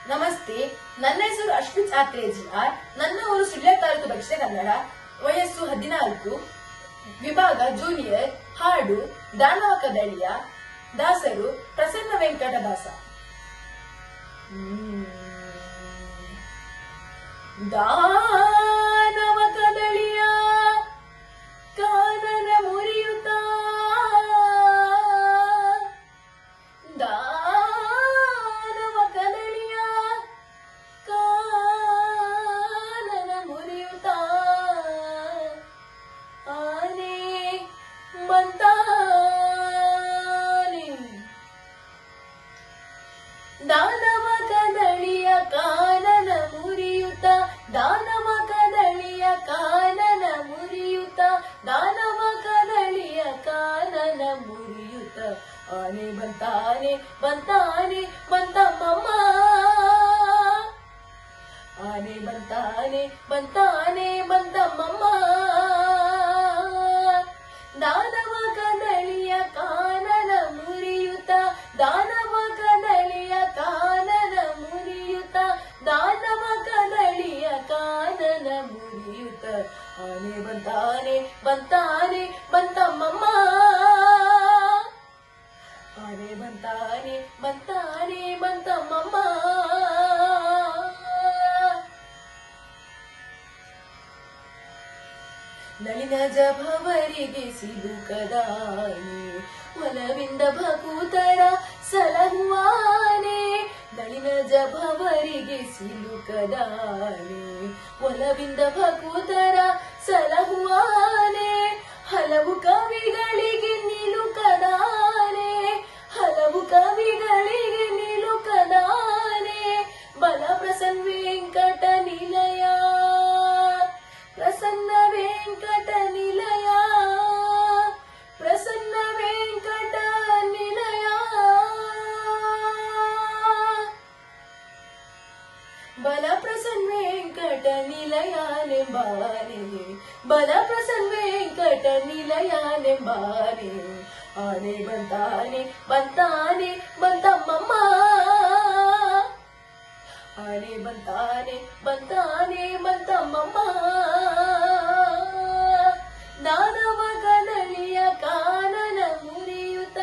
ನಮಸ್ತೆ, ನನ್ನ ಹೆಸರು ಅಶ್ವಿತ್ ಆತ್ರೇಜಿಆರ್. ನನ್ನ ಊರು ಸುಳ್ಯ ತಾಲೂಕು ದಕ್ಷಿಣ ಕನ್ನಡ. ವಯಸ್ಸು 14. ವಿಭಾಗ ಜೂನಿಯರ್. ಹಾಡು ದಾನವ ಕದಳಿಯ. ದಾಸರು ಪ್ರಸನ್ನ ವೆಂಕಟದಾಸ. ದಾನವ ಕದಳಿಯ ಕಾನನ ಮುರಿಯುತ್ತ ದಾನವ ಕದಳಿಯ ಕಾನನ ಮುರಿಯುತ್ತ ಆನೆ ಬಂತಾನೆ. ದಾನವ ಕದಳಿಯ ಕಾನನ ಮುರಿಯುತ್ತ ದಾನವ ಕದಳಿಯ ಕಾನನ ಮುರಿಯುತ್ತ ದಾನವ ಕದಳಿಯ ಕಾನನ ಮುರಿಯುತ್ತ ಆನೆ ಬಂತಾನೆ ಬಂತಾನೆ ಬಂತಮ್ಮಮ್ಮ. ಆನೆ ಬಂತಾನೆ ಬಂತಾನೆ ಬಂತಮ್ಮಮ್ಮ. ದಾನವ ಕದಳಿಯ ಕಾನನ ಮುರಿಯುತ್ತ ದಾನವ ಕದಳಿಯ ಕಾನನ ಮುರಿಯುತ್ತ ದಾನವ ಕದಳಿಯ ಕಾನನ ಮುರಿಯುತ್ತ ಆನೆ ಬಂತಾನೆ ಬಂತಾನೆ ಬಂತಮ್ಮಮ್ಮ. ಆನೆ ಬಂತಾನೆ ಬಂತಾನೆ ಬಂತಮ್ಮಮ್ಮ. ನಳಿನ ಜಭವರಿಗೆ ಸಿಲುಕದಾನೆ ಒಲವಿಂದ ಭಕೂತರ ಸಲಹುವಾನೆ. ನಳಿನ ಜಭವರಿಗೆ ಸಿಲುಕದಾನೆ ಒಲವಿಂದ ಭಕೂತರ ಸಲಹುವಾನೆ. ಹಲವು ಕವಿಗಳಿಗೆ ನಿಲುಕದಾನೆ ಹಲವು ಕವಿಗಳಿಗೆ ನಿಲುಕದಾನೆ. ಬಲ ಪ್ರಸನ್ನ ವೆಂಕಟ ನಿಲಯ ಪ್ರಸನ್ನ ವೆಂಕಟ ನಿಲಯ ಪ್ರಸನ್ನ ವೆಂಕಟ ನಿಲಯ. ಬಲ ಪ್ರಸನ್ನ ವೆಂಕಟ ನಿಲಯ ನೆಂಬಾನೆ ಬಲ ಪ್ರಸನ್ನ ವೆಂಕಟ ನಿಲಯ ನೆಂಬಾನೆ. ಆನೆ ಬಂತಾನೆ ಬಂತಾನೆ ಬಂತಮ್ಮಮ್ಮ. ಆನೆ ಬಂತಾನೆ ಬಂತಾನೆ ಬಂತಮ್ಮಮ್ಮ. ದಾನವ ಕದಳಿಯ ಕಾನನ ಮುರಿಯುತ್ತ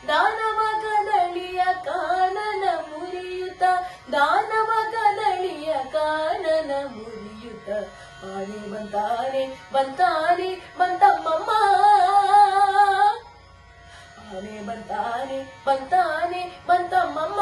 ದಾನವ ಕದಳಿಯ ಕಾನನ ಮುರಿಯುತ್ತ ದಾನವ ಕದಳಿಯ ಕಾನನ ಮುರಿಯುತ್ತ ಆನೆ ಬಂತಾನೆ ಬಂತಾನೆ ಬಂತಮ್ಮಮ್ಮ. ಆನೆ ಬಂತಾನೆ ಬಂತಾನೆ ಬಂತಮ್ಮಮ್ಮ.